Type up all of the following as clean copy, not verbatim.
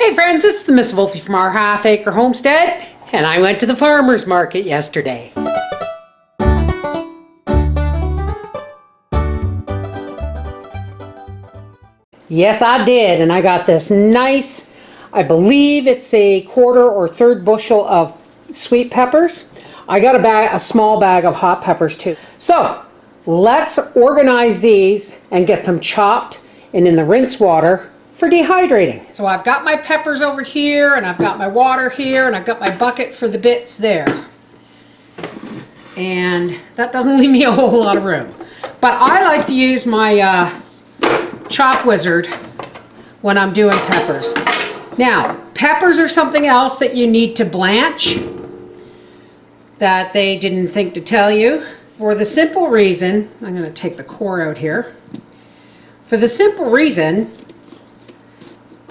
Hey friends, this is the Miss Wolfie from our Half Acre Homestead, and I went to the farmer's market yesterday. Yes, I did, and I got this nice, I believe it's a quarter or third bushel of sweet peppers. I got a small bag of hot peppers too. So let's organize these and get them chopped and in the rinse water for dehydrating. So I've got my peppers over here, and I've got my water here, and I've got my bucket for the bits there. And that doesn't leave me a whole lot of room. But I like to use my chop wizard when I'm doing peppers. Now, peppers are something else that you need to blanch that they didn't think to tell you. For the simple reason, I'm going to take the core out here. For the simple reason,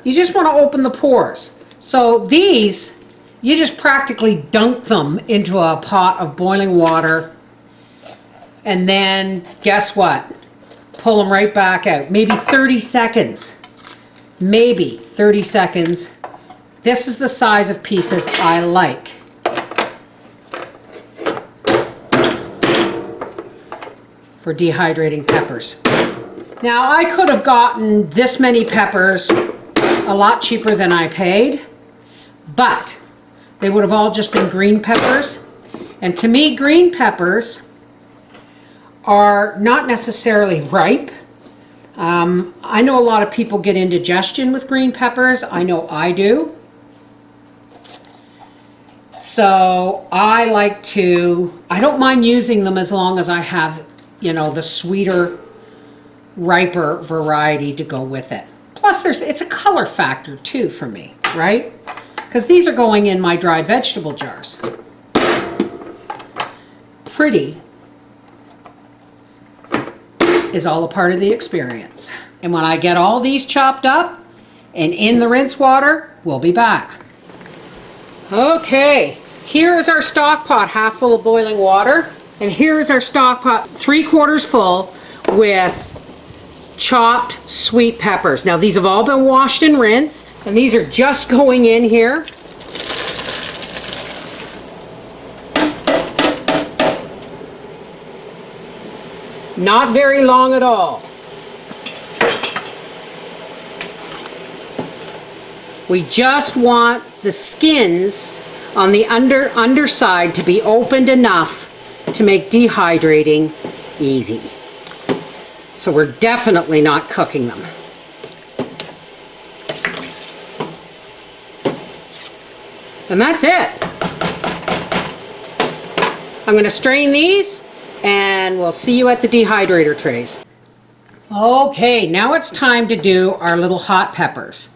you just want to open the pores. So these, you just practically dunk them into a pot of boiling water, and then guess what? Pull them right back out. Maybe 30 seconds. Maybe 30 seconds. This is the size of pieces I like. For dehydrating peppers. Now I could have gotten this many peppers a lot cheaper than I paid, but they would have all just been green peppers. And to me, green peppers are not necessarily ripe. I know a lot of people get indigestion with green peppers. I know I do. So I don't mind using them as long as I have, you know, the sweeter, riper variety to go with it. Plus, it's a color factor too for me, right? Because these are going in my dried vegetable jars. Pretty is all a part of the experience. And when I get all these chopped up and in the rinse water, we'll be back. Okay, here is our stock pot half full of boiling water. And here is our stock pot 3/4 full with chopped sweet peppers. Now these have all been washed and rinsed, and these are just going in here. Not very long at all. We just want the skins on the underside to be opened enough to make dehydrating easy. So we're definitely not cooking them. And that's it. I'm going to strain these, and we'll see you at the dehydrator trays. Okay, now it's time to do our little hot peppers.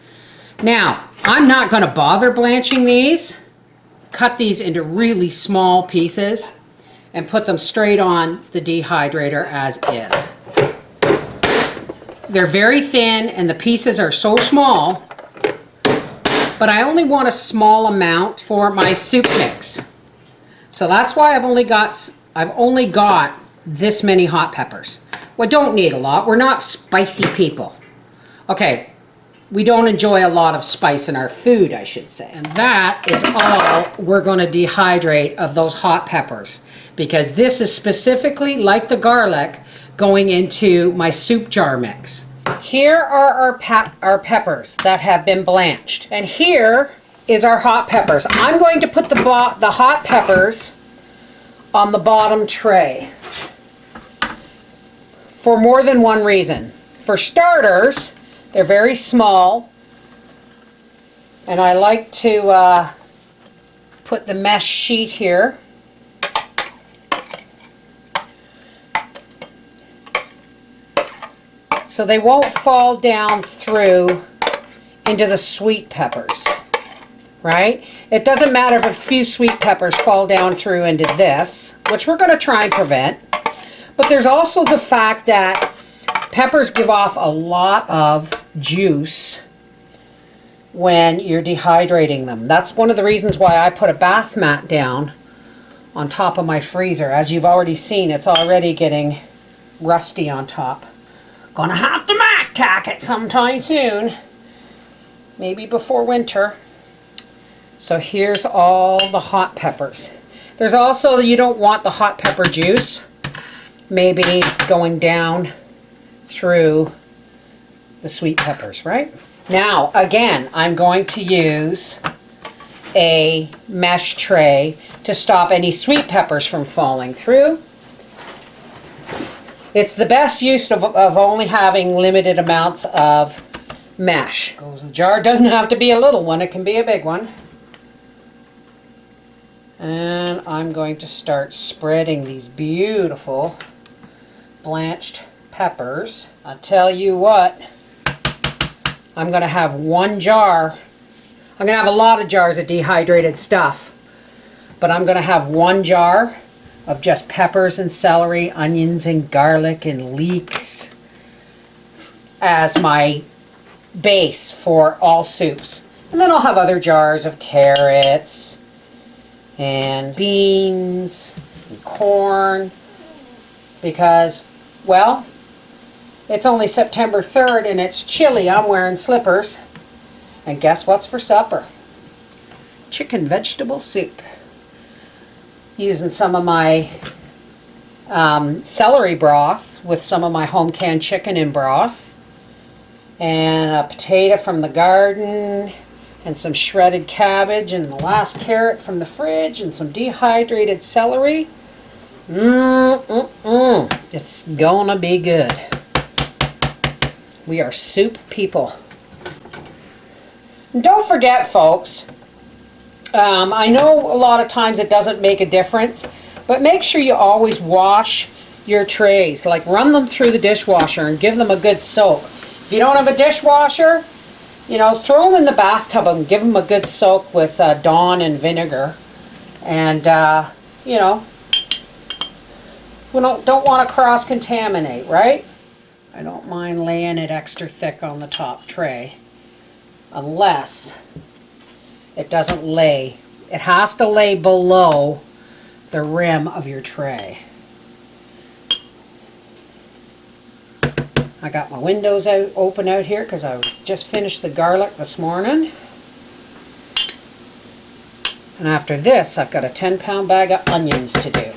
Now, I'm not going to bother blanching these. Cut these into really small pieces and put them straight on the dehydrator as is. They're very thin and the pieces are so small, but I only want a small amount for my soup mix. So that's why I've only got this many hot peppers. Well, I don't need a lot. We're not spicy people. Okay, we don't enjoy a lot of spice in our food, I should say. And that is all we're going to dehydrate of those hot peppers, because this is specifically, like the garlic, going into my soup jar mix. Here are our peppers that have been blanched. And here is our hot peppers. I'm going to put the hot peppers on the bottom tray for more than one reason. For starters, they're very small, and I like to put the mesh sheet here. So they won't fall down through into the sweet peppers, right? It doesn't matter if a few sweet peppers fall down through into this, which we're going to try and prevent. But there's also the fact that peppers give off a lot of juice when you're dehydrating them. That's one of the reasons why I put a bath mat down on top of my freezer. As you've already seen, it's already getting rusty on top. Gonna have to tack it sometime soon. maybe before winter. So here's all the hot peppers. There's also, you don't want the hot pepper juice maybe going down through the sweet peppers, right? Now, again, I'm going to use a mesh tray to stop any sweet peppers from falling through. It's the best use of only having limited amounts of mesh. Goes the jar. It doesn't have to be a little one, it can be a big one. And I'm going to start spreading these beautiful blanched peppers. I'll tell you what, I'm going to have one jar. I'm going to have a lot of jars of dehydrated stuff, but I'm going to have one jar of just peppers and celery, onions and garlic and leeks as my base for all soups. And then I'll have other jars of carrots and beans and corn because, well, it's only September 3rd and it's chilly. I'm wearing slippers. And guess what's for supper? Chicken vegetable soup. Using some of my celery broth with some of my home canned chicken in broth. And a potato from the garden. And some shredded cabbage and the last carrot from the fridge and some dehydrated celery. It's gonna be good. We are soup people. And don't forget, folks, I know a lot of times it doesn't make a difference, but make sure you always wash your trays. Like run them through the dishwasher and give them a good soak. If you don't have a dishwasher, you know, throw them in the bathtub and give them a good soak with Dawn and vinegar. And, you know, we don't want to cross-contaminate, right? I don't mind laying it extra thick on the top tray. Unless it doesn't lay. It has to lay below the rim of your tray. I got my windows open out here because I just finished the garlic this morning. And after this, I've got a 10-pound bag of onions to do.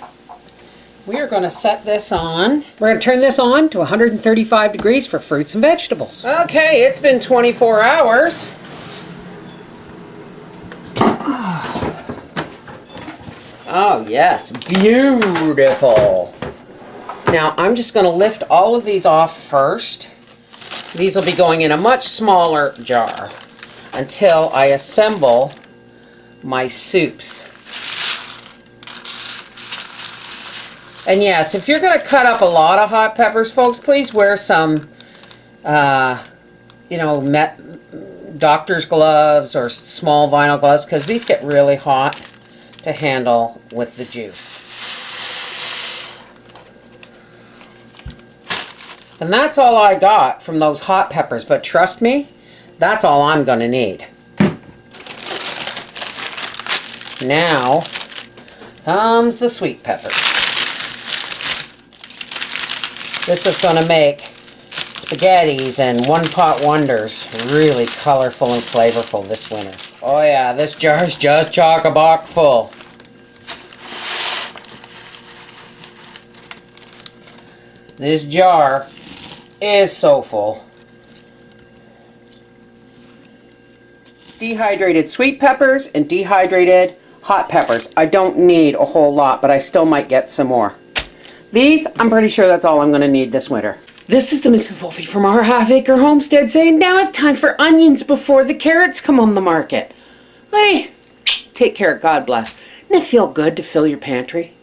We are going to set this on. We're going to turn this on to 135 degrees for fruits and vegetables. Okay, it's been 24 hours. Oh yes, beautiful. Now I'm just going to lift all of these off first. These will be going in a much smaller jar until I assemble my soups. And yes, if you're going to cut up a lot of hot peppers, folks, please wear some, you know, doctor's gloves or small vinyl gloves, because these get really hot to handle with the juice. And that's all I got from those hot peppers, but trust me, that's all I'm going to need. Now comes the sweet pepper. This is going to make spaghettis and one-pot wonders really colorful and flavorful this winter. Oh yeah, this jar's just chock-a-block full. This jar is so full. Dehydrated sweet peppers and dehydrated hot peppers. I don't need a whole lot, but I still might get some more. These, I'm pretty sure that's all I'm going to need this winter. This is the Mrs. Wolfie from our half-acre homestead saying now it's time for onions before the carrots come on the market. Hey, take care, God bless. Doesn't it feel good to fill your pantry?